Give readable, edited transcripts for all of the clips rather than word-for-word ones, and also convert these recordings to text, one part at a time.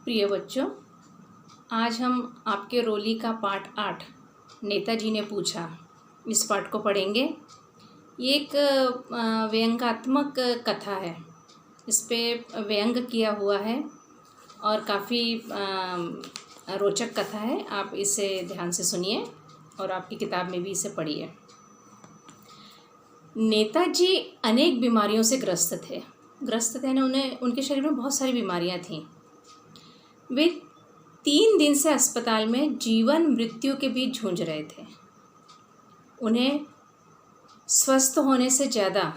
प्रिय बच्चों, आज हम आपके रोली का पाठ 8 नेताजी ने पूछा, इस पाठ को पढ़ेंगे। ये एक व्यंग्यात्मक कथा है। इस पे व्यंग किया हुआ है और काफ़ी रोचक कथा है। आप इसे ध्यान से सुनिए और आपकी किताब में भी इसे पढ़िए। नेताजी अनेक बीमारियों से ग्रस्त थे ना, उनके शरीर में बहुत सारी बीमारियां थीं। वे 3 दिन से अस्पताल में जीवन मृत्यु के बीच जूझ रहे थे। उन्हें स्वस्थ होने से ज़्यादा,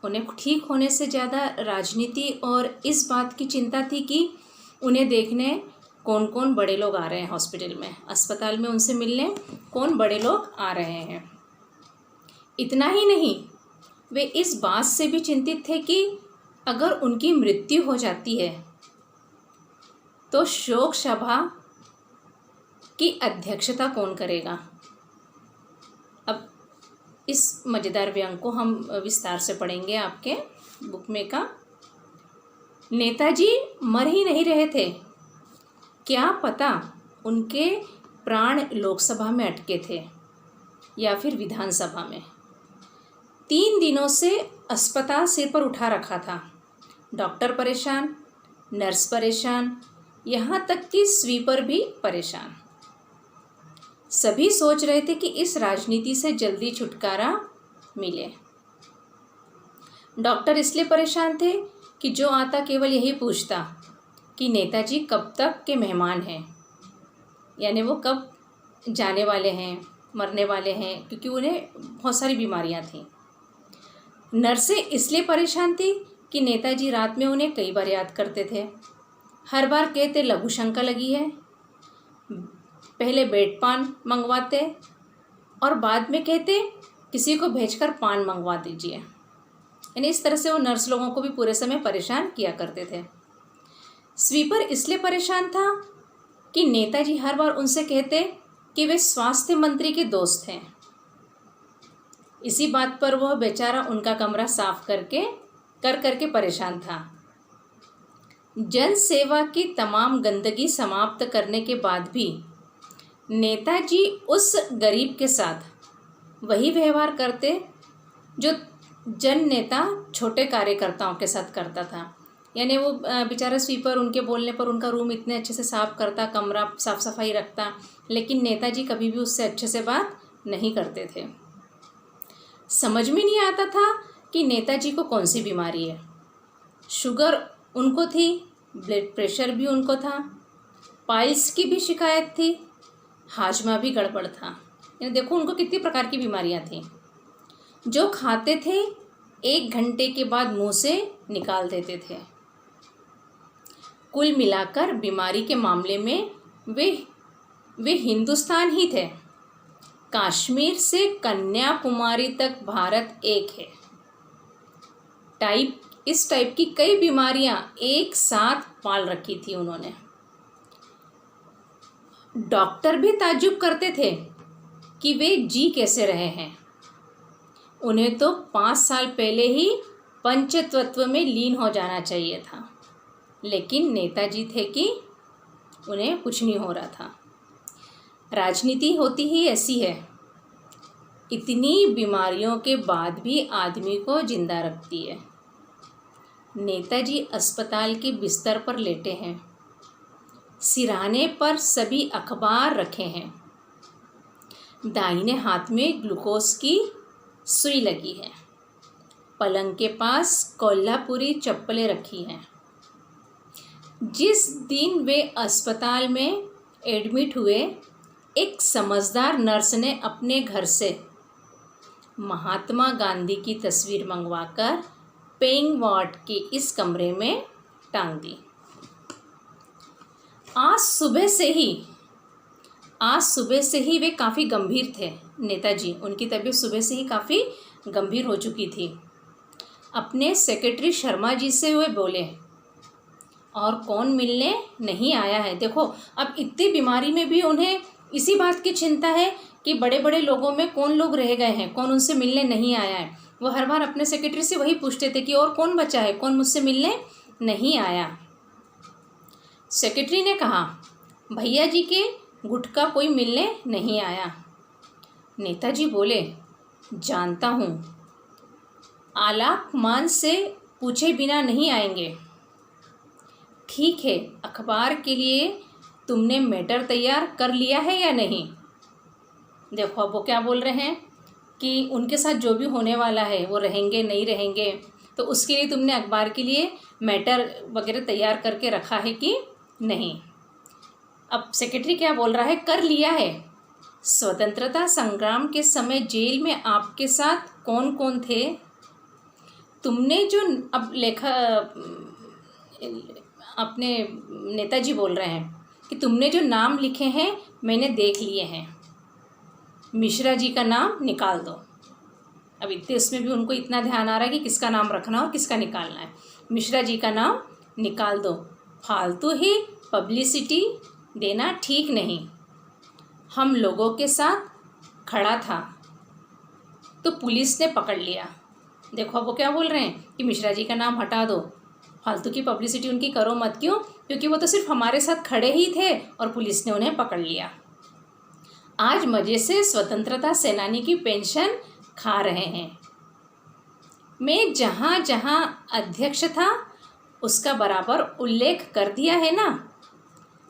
उन्हें ठीक होने से ज़्यादा राजनीति और इस बात की चिंता थी कि उन्हें देखने कौन कौन बड़े लोग आ रहे हैं हॉस्पिटल में, अस्पताल में उनसे मिलने कौन बड़े लोग आ रहे हैं। इतना ही नहीं, वे इस बात से भी चिंतित थे कि अगर उनकी मृत्यु हो जाती है तो शोक सभा की अध्यक्षता कौन करेगा। अब इस मज़ेदार व्यंग को हम विस्तार से पढ़ेंगे आपके बुक में का। नेताजी मर ही नहीं रहे थे, क्या पता उनके प्राण लोकसभा में अटके थे या फिर विधानसभा में। 3 दिनों से अस्पताल सिर पर उठा रखा था। डॉक्टर परेशान, नर्स परेशान, यहाँ तक कि स्वीपर भी परेशान। सभी सोच रहे थे कि इस राजनीति से जल्दी छुटकारा मिले। डॉक्टर इसलिए परेशान थे कि जो आता केवल यही पूछता कि नेताजी कब तक के मेहमान हैं, यानी वो कब जाने वाले हैं, मरने वाले हैं, क्योंकि उन्हें बहुत सारी बीमारियां थीं। नर्सें इसलिए परेशान थी कि नेताजी रात में उन्हें कई बार याद करते थे। हर बार कहते लघु शंका लगी है, पहले बेड पान मंगवाते और बाद में कहते किसी को भेजकर पान मंगवा दीजिए। यानी इस तरह से वो नर्स लोगों को भी पूरे समय परेशान किया करते थे। स्वीपर इसलिए परेशान था कि नेताजी हर बार उनसे कहते कि वे स्वास्थ्य मंत्री के दोस्त हैं। इसी बात पर वह बेचारा उनका कमरा साफ करके परेशान था। जन सेवा की तमाम गंदगी समाप्त करने के बाद भी नेताजी उस गरीब के साथ वही व्यवहार करते जो जन नेता छोटे कार्यकर्ताओं के साथ करता था। यानी वो बेचारा स्वीपर उनके बोलने पर उनका रूम इतने अच्छे से साफ करता, कमरा साफ सफाई रखता, लेकिन नेताजी कभी भी उससे अच्छे से बात नहीं करते थे। समझ में नहीं आता था कि नेताजी को कौन सी बीमारी है। शुगर उनको थी, ब्लड प्रेशर भी उनको था, पाइल्स की भी शिकायत थी, हाजमा भी गड़बड़ था। यानी देखो उनको कितनी प्रकार की बीमारियां थीं। जो खाते थे 1 घंटे के बाद मुंह से निकाल देते थे। कुल मिलाकर बीमारी के मामले में वे हिंदुस्तान ही थे। कश्मीर से कन्याकुमारी तक भारत एक है। इस टाइप की कई बीमारियां एक साथ पाल रखी थी उन्होंने। डॉक्टर भी ताज्जुब करते थे कि वे जी कैसे रहे हैं। उन्हें तो 5 साल पहले ही पंचतत्व में लीन हो जाना चाहिए था, लेकिन नेताजी थे कि उन्हें कुछ नहीं हो रहा था। राजनीति होती ही ऐसी है, इतनी बीमारियों के बाद भी आदमी को जिंदा रखती है। नेताजी अस्पताल के बिस्तर पर लेटे हैं। सिरहाने पर सभी अखबार रखे हैं। दाहिने हाथ में ग्लूकोज की सुई लगी है। पलंग के पास कोल्हापुरी चप्पलें रखी हैं। जिस दिन वे अस्पताल में एडमिट हुए, एक समझदार नर्स ने अपने घर से महात्मा गांधी की तस्वीर मंगवाकर पेइंग वार्ड के इस कमरे में टांग दी। आज सुबह से ही वे काफ़ी गंभीर थे। नेताजी, उनकी तबीयत सुबह से ही काफ़ी गंभीर हो चुकी थी। अपने सेक्रेटरी शर्मा जी से वे बोले, और कौन मिलने नहीं आया है। देखो अब इतनी बीमारी में भी उन्हें इसी बात की चिंता है कि बड़े बड़े लोगों में कौन लोग रह गए हैं, कौन उनसे मिलने नहीं आया है। वो हर बार अपने सेक्रेटरी से वही पूछते थे कि और कौन बचा है, कौन मुझसे मिलने नहीं आया। सेक्रेटरी ने कहा, भैया जी के गुट का कोई मिलने नहीं आया। नेताजी बोले, जानता हूँ, आलाप मान से पूछे बिना नहीं आएंगे। ठीक है, अखबार के लिए तुमने मैटर तैयार कर लिया है या नहीं? देखो अब वो क्या बोल रहे हैं कि उनके साथ जो भी होने वाला है वो रहेंगे नहीं रहेंगे, तो उसके लिए तुमने अखबार के लिए मैटर वगैरह तैयार करके रखा है कि नहीं। अब सेक्रेटरी क्या बोल रहा है, कर लिया है। स्वतंत्रता संग्राम के समय जेल में आपके साथ कौन कौन थे? तुमने जो अब लेखा अपने नेताजी बोल रहे हैं कि तुमने जो नाम लिखे हैं मैंने देख लिए हैं। मिश्रा जी का नाम निकाल दो। अब इतने उसमें भी उनको इतना ध्यान आ रहा है कि किसका नाम रखना और किसका निकालना है। मिश्रा जी का नाम निकाल दो, फालतू ही पब्लिसिटी देना ठीक नहीं। हम लोगों के साथ खड़ा था तो पुलिस ने पकड़ लिया। देखो अब वो क्या बोल रहे हैं कि मिश्रा जी का नाम हटा दो, फालतू की पब्लिसिटी उनकी करो मत। क्यों? क्योंकि वो तो सिर्फ हमारे साथ खड़े ही थे और पुलिस ने उन्हें पकड़ लिया। आज मज़े से स्वतंत्रता सेनानी की पेंशन खा रहे हैं। मैं जहाँ जहाँ अध्यक्ष था उसका बराबर उल्लेख कर दिया है ना।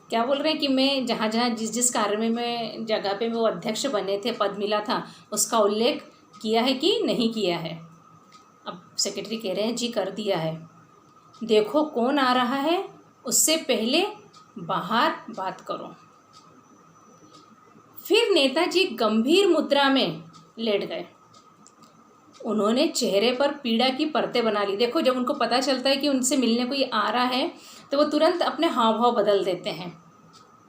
क्या बोल रहे हैं कि मैं जहाँ जहाँ जिस जिस कार्य में मैं जगह पे वो अध्यक्ष बने थे, पद मिला था, उसका उल्लेख किया है कि नहीं किया है? अब सेक्रेटरी कह रहे हैं जी कर दिया है। देखो कौन आ रहा है, उससे पहले बाहर बात करो। फिर नेताजी गंभीर मुद्रा में लेट गए। उन्होंने चेहरे पर पीड़ा की परतें बना ली। देखो जब उनको पता चलता है कि उनसे मिलने कोई आ रहा है तो वो तुरंत अपने हाव भाव बदल देते हैं,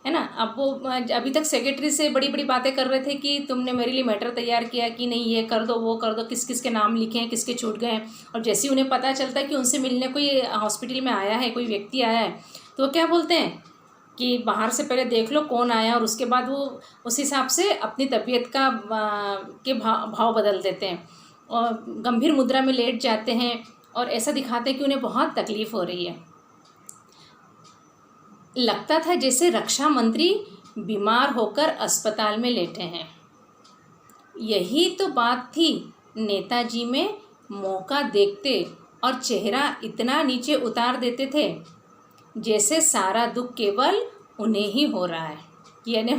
है ना। अब वो अभी तक सेक्रेटरी से बड़ी बड़ी बातें कर रहे थे कि तुमने मेरे लिए मैटर तैयार किया कि नहीं, ये कर दो वो कर दो, किस किस के नाम लिखे हैं, किसके छूट गए हैं। और जैसे ही उन्हें पता चलता है कि उनसे मिलने कोई हॉस्पिटल में आया है, कोई व्यक्ति आया है, तो वो क्या बोलते हैं कि बाहर से पहले देख लो कौन आया, और उसके बाद वो उस हिसाब से अपनी तबीयत का के भाव बदल देते हैं और गंभीर मुद्रा में लेट जाते हैं और ऐसा दिखाते हैं कि उन्हें बहुत तकलीफ़ हो रही है। लगता था जैसे रक्षा मंत्री बीमार होकर अस्पताल में लेटे हैं। यही तो बात थी नेताजी में, मौका देखते और चेहरा इतना नीचे उतार देते थे जैसे सारा दुख केवल उन्हें ही हो रहा है। यानी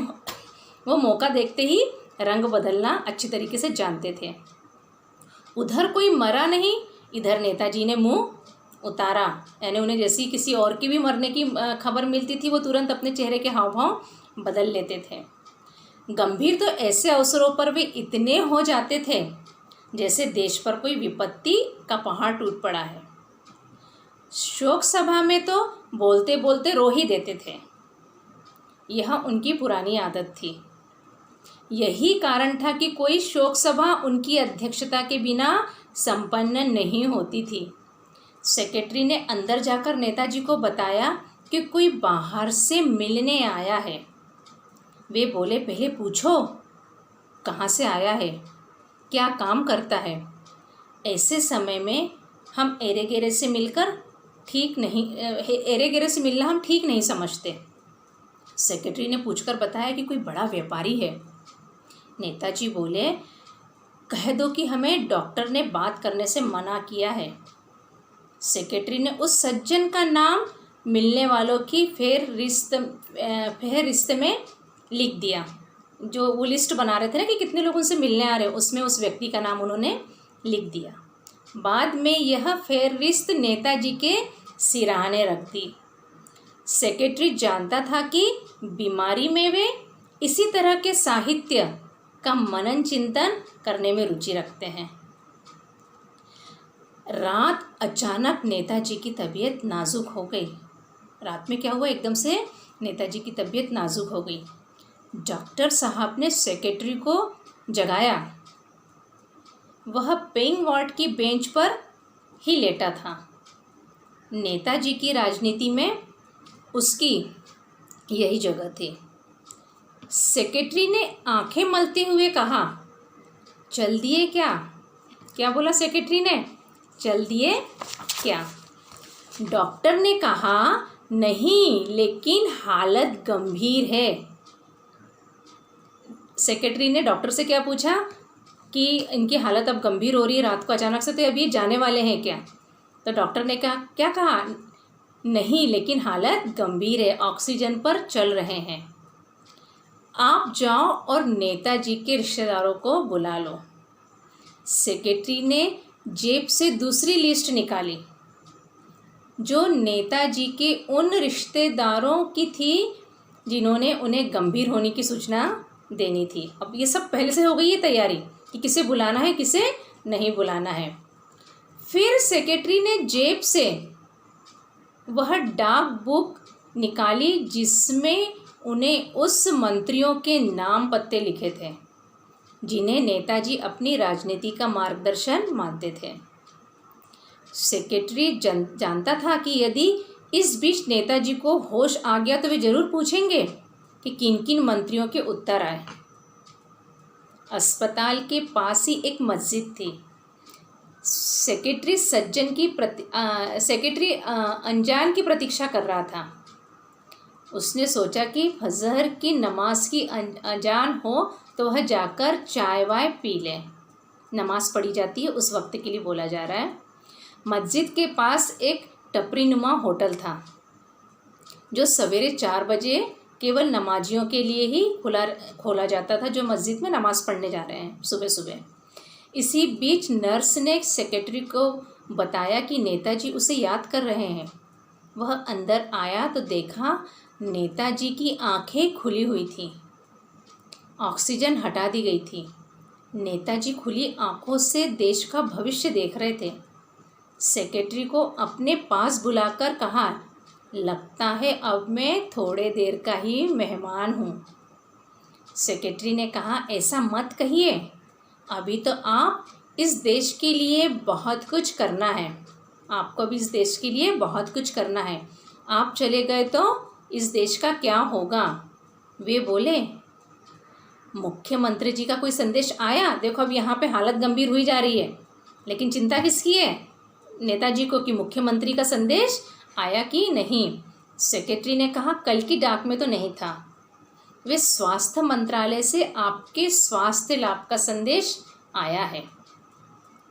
वो मौका देखते ही रंग बदलना अच्छी तरीके से जानते थे। उधर कोई मरा नहीं, इधर नेताजी ने मुंह उतारा। यानी उन्हें जैसी किसी और की भी मरने की खबर मिलती थी वो तुरंत अपने चेहरे के हाव भाव बदल लेते थे। गंभीर तो ऐसे अवसरों पर वे इतने हो जाते थे जैसे देश पर कोई विपत्ति का पहाड़ टूट पड़ा है। शोक सभा में तो बोलते बोलते रो ही देते थे। यह उनकी पुरानी आदत थी। यही कारण था कि कोई शोक सभा उनकी अध्यक्षता के बिना संपन्न नहीं होती थी। सेक्रेटरी ने अंदर जाकर नेताजी को बताया कि कोई बाहर से मिलने आया है। वे बोले, पहले पूछो कहाँ से आया है, क्या काम करता है। ऐसे समय में हम एरे गेरे से मिलकर ठीक नहीं, एरे गेरे से मिलना हम ठीक नहीं समझते। सेक्रेटरी ने पूछकर बताया कि कोई बड़ा व्यापारी है। नेताजी बोले, कह दो कि हमें डॉक्टर ने बात करने से मना किया है। सेक्रेटरी ने उस सज्जन का नाम मिलने वालों की फेहरिस्त में लिख दिया। जो वो लिस्ट बना रहे थे ना कि कितने लोग उनसे मिलने आ रहे हैं, उसमें उस व्यक्ति का नाम उन्होंने लिख दिया। बाद में यह फेहरिस्त नेताजी के सिरहाने रख दी। सेक्रेटरी जानता था कि बीमारी में वे इसी तरह के साहित्य का मनन चिंतन करने में रुचि रखते हैं। रात अचानक नेताजी की तबीयत नाजुक हो गई। रात में क्या हुआ, एकदम से नेताजी की तबीयत नाजुक हो गई। डॉक्टर साहब ने सेक्रेटरी को जगाया। वह पेइंग वार्ड की बेंच पर ही लेटा था। नेताजी की राजनीति में उसकी यही जगह थी। सेक्रेटरी ने आंखें मलते हुए कहा, चल दिए क्या? क्या बोला सेक्रेटरी ने? चल दिए क्या? डॉक्टर ने कहा, नहीं, लेकिन हालत गंभीर है। सेक्रेटरी ने डॉक्टर से क्या पूछा कि इनकी हालत अब गंभीर हो रही है रात को अचानक से, तो अभी जाने वाले हैं क्या? तो डॉक्टर ने कहा, क्या कहा? नहीं, लेकिन हालत गंभीर है, ऑक्सीजन पर चल रहे हैं। आप जाओ और नेताजी के रिश्तेदारों को बुला लो। सेक्रेटरी ने जेब से दूसरी लिस्ट निकाली जो नेताजी के उन रिश्तेदारों की थी जिन्होंने उन्हें गंभीर होने की सूचना देनी थी। अब ये सब पहले से हो गई है तैयारी कि किसे बुलाना है, किसे नहीं बुलाना है। फिर सेक्रेटरी ने जेब से वह डाक बुक निकाली जिसमें उन्हें उस मंत्रियों के नाम पत्ते लिखे थे जिन्हें नेताजी अपनी राजनीति का मार्गदर्शन मानते थे। सेक्रेटरी जानता था कि यदि इस बीच नेताजी को होश आ गया तो वे जरूर पूछेंगे कि किन किन मंत्रियों के उत्तर आए। अस्पताल के पास ही एक मस्जिद थी। सेक्रेटरी अनजान की प्रतीक्षा कर रहा था। उसने सोचा कि फजर की नमाज की अजान हो तो वह जाकर चाय वाय पी ले। नमाज पढ़ी जाती है उस वक्त के लिए बोला जा रहा है। मस्जिद के पास एक टपरीनुमा होटल था जो सवेरे 4 बजे केवल नमाजियों के लिए ही खोला जाता था, जो मस्जिद में नमाज पढ़ने जा रहे हैं सुबह सुबह। इसी बीच नर्स ने सेक्रेटरी को बताया कि नेताजी उसे याद कर रहे हैं। वह अंदर आया तो देखा नेताजी की आंखें खुली हुई थीं। ऑक्सीजन हटा दी गई थी। नेताजी खुली आंखों से देश का भविष्य देख रहे थे। सेक्रेटरी को अपने पास बुलाकर कहा, लगता है अब मैं थोड़े देर का ही मेहमान हूँ। सेक्रेटरी ने कहा, ऐसा मत कहिए, अभी तो आप इस देश के लिए बहुत कुछ करना है। आपको भी इस देश के लिए बहुत कुछ करना है। आप चले गए तो इस देश का क्या होगा? वे बोले, मुख्यमंत्री जी का कोई संदेश आया? देखो अब यहाँ पे हालत गंभीर हुई जा रही है, लेकिन चिंता किसकी है? नेताजी को कि मुख्यमंत्री का संदेश आया कि नहीं। सेक्रेटरी ने कहा, कल की डाक में तो नहीं था। वे स्वास्थ्य मंत्रालय से आपके स्वास्थ्य लाभ का संदेश आया है।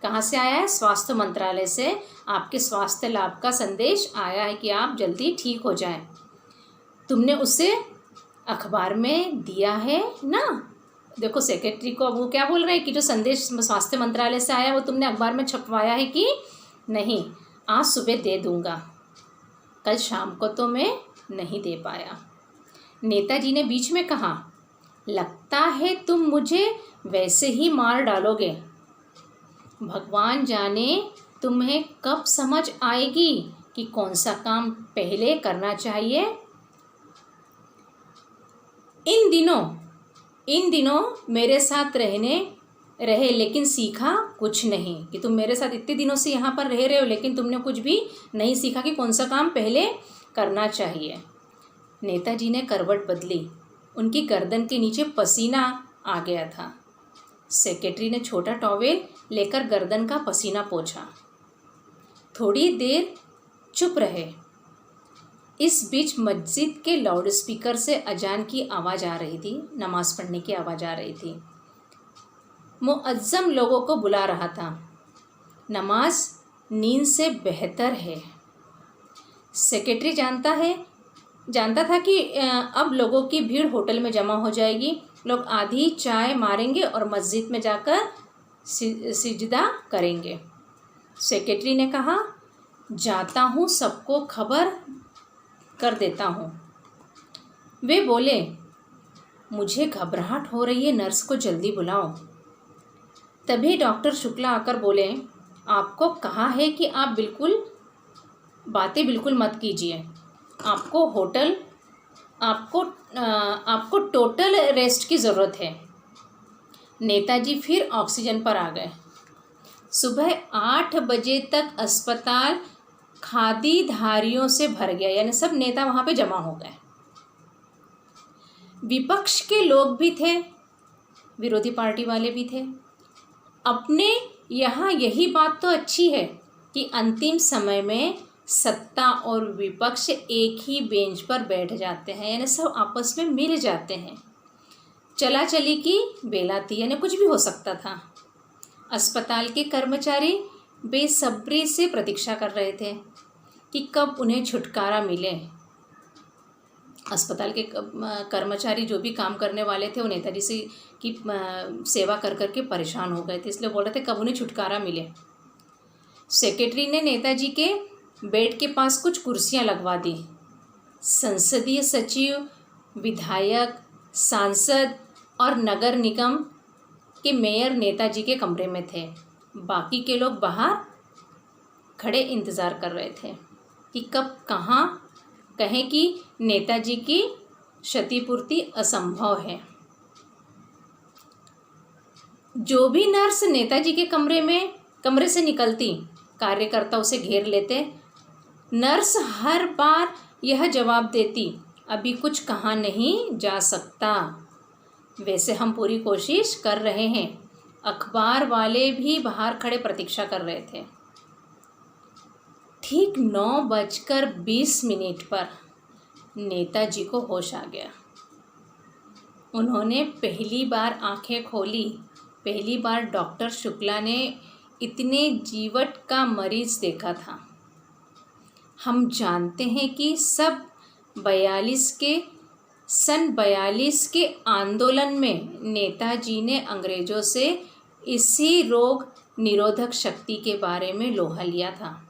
कहाँ से आया है? स्वास्थ्य मंत्रालय से आपके स्वास्थ्य लाभ का संदेश आया है कि आप जल्दी ठीक हो जाएं। तुमने उसे अखबार में दिया है ना? देखो सेक्रेटरी को अब वो क्या बोल रहे हैं कि जो संदेश स्वास्थ्य मंत्रालय से आया वो तुमने अखबार में छपवाया है कि नहीं? आज सुबह दे दूंगा, कल शाम को तो मैं नहीं दे पाया। नेताजी ने बीच में कहा, लगता है तुम मुझे वैसे ही मार डालोगे। भगवान जाने तुम्हें कब समझ आएगी कि कौन सा काम पहले करना चाहिए। इन दिनों मेरे साथ रहे लेकिन सीखा कुछ नहीं। कि तुम मेरे साथ इतने दिनों से यहाँ पर रह रहे हो लेकिन तुमने कुछ भी नहीं सीखा कि कौन सा काम पहले करना चाहिए। नेताजी ने करवट बदली। उनकी गर्दन के नीचे पसीना आ गया था। सेक्रेटरी ने छोटा टॉवेल लेकर गर्दन का पसीना पोंछा। थोड़ी देर चुप रहे। इस बीच मस्जिद के लाउडस्पीकर से अजान की आवाज़ आ रही थी, नमाज पढ़ने की आवाज़ आ रही थी। मुअज्जम लोगों को बुला रहा था। नमाज नींद से बेहतर है। सेक्रेटरी जानता था कि अब लोगों की भीड़ होटल में जमा हो जाएगी। लोग आधी चाय मारेंगे और मस्जिद में जाकर सिजदा करेंगे। सेक्रेटरी ने कहा, जाता हूँ, सबको खबर कर देता हूँ। वे बोले, मुझे घबराहट हो रही है, नर्स को जल्दी बुलाओ। तभी डॉक्टर शुक्ला आकर बोले, आपको कहा है कि आप बातें बिल्कुल मत कीजिए। आपको टोटल रेस्ट की ज़रूरत है। नेताजी फिर ऑक्सीजन पर आ गए। सुबह 8 बजे तक अस्पताल खादीधारियों से भर गया, यानी सब नेता वहाँ पे जमा हो गए। विपक्ष के लोग भी थे, विरोधी पार्टी वाले भी थे। अपने यहाँ यही बात तो अच्छी है कि अंतिम समय में सत्ता और विपक्ष एक ही बेंच पर बैठ जाते हैं, यानी सब आपस में मिल जाते हैं। चला चली की बेला थी, यानी कुछ भी हो सकता था। अस्पताल के कर्मचारी बेसब्री से प्रतीक्षा कर रहे थे कि कब उन्हें छुटकारा मिले। अस्पताल के कर्मचारी जो भी काम करने वाले थे वो नेताजी से की सेवा कर कर के परेशान हो गए थे, इसलिए बोल रहे थे कब उन्हें छुटकारा मिले। सेक्रेटरी ने नेताजी के बेड के पास कुछ कुर्सियां लगवा दी। संसदीय सचिव, विधायक, सांसद और नगर निगम के मेयर नेताजी के कमरे में थे। बाकी के लोग बाहर खड़े इंतज़ार कर रहे थे कि कब कहाँ कहें कि नेताजी की क्षतिपूर्ति असंभव है। जो भी नर्स नेताजी के कमरे से निकलती, कार्यकर्ता उसे घेर लेते। नर्स हर बार यह जवाब देती, अभी कुछ कहा नहीं जा सकता, वैसे हम पूरी कोशिश कर रहे हैं। अखबार वाले भी बाहर खड़े प्रतीक्षा कर रहे थे। ठीक 9:20 पर नेताजी को होश आ गया। उन्होंने पहली बार आंखें खोली। पहली बार डॉक्टर शुक्ला ने इतने जीवट का मरीज देखा था। हम जानते हैं कि सन 42 के आंदोलन में नेताजी ने अंग्रेजों से इसी रोग निरोधक शक्ति के बारे में लोहा लिया था।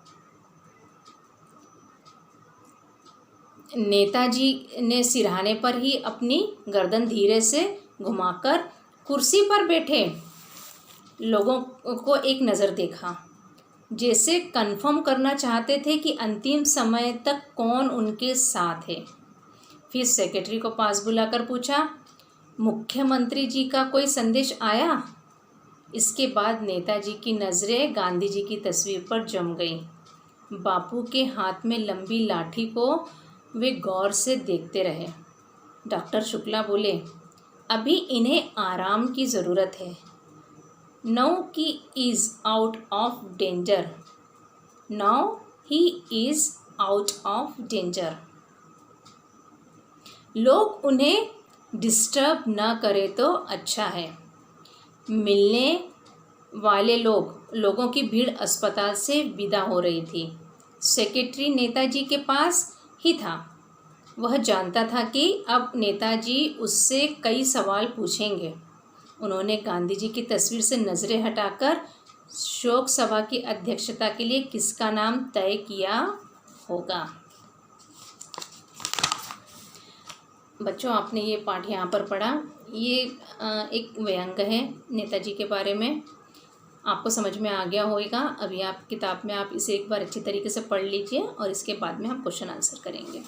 नेताजी ने सिरहाने पर ही अपनी गर्दन धीरे से घुमाकर कुर्सी पर बैठे लोगों को एक नज़र देखा, जैसे कन्फर्म करना चाहते थे कि अंतिम समय तक कौन उनके साथ है। फिर सेक्रेटरी को पास बुलाकर पूछा, मुख्यमंत्री जी का कोई संदेश आया? इसके बाद नेताजी की नज़रें गांधी जी की तस्वीर पर जम गई। बापू के हाथ में लंबी लाठी को वे गौर से देखते रहे। डॉक्टर शुक्ला बोले, अभी इन्हें आराम की ज़रूरत है। Now he is out of danger. Now he is out of danger. लोग उन्हें डिस्टर्ब न करें तो अच्छा है। मिलने वाले लोगों की भीड़ अस्पताल से विदा हो रही थी। सेक्रेटरी नेताजी के पास ही था। वह जानता था कि अब नेताजी उससे कई सवाल पूछेंगे। उन्होंने गांधी जी की तस्वीर से नज़रें हटाकर शोक सभा की अध्यक्षता के लिए किसका नाम तय किया होगा। बच्चों, आपने ये पाठ यहाँ पर पढ़ा। ये एक व्यंग है नेताजी के बारे में। आपको समझ में आ गया होगा। अभी आप किताब में आप इसे एक बार अच्छी तरीके से पढ़ लीजिए और इसके बाद में हम क्वेश्चन आंसर करेंगे।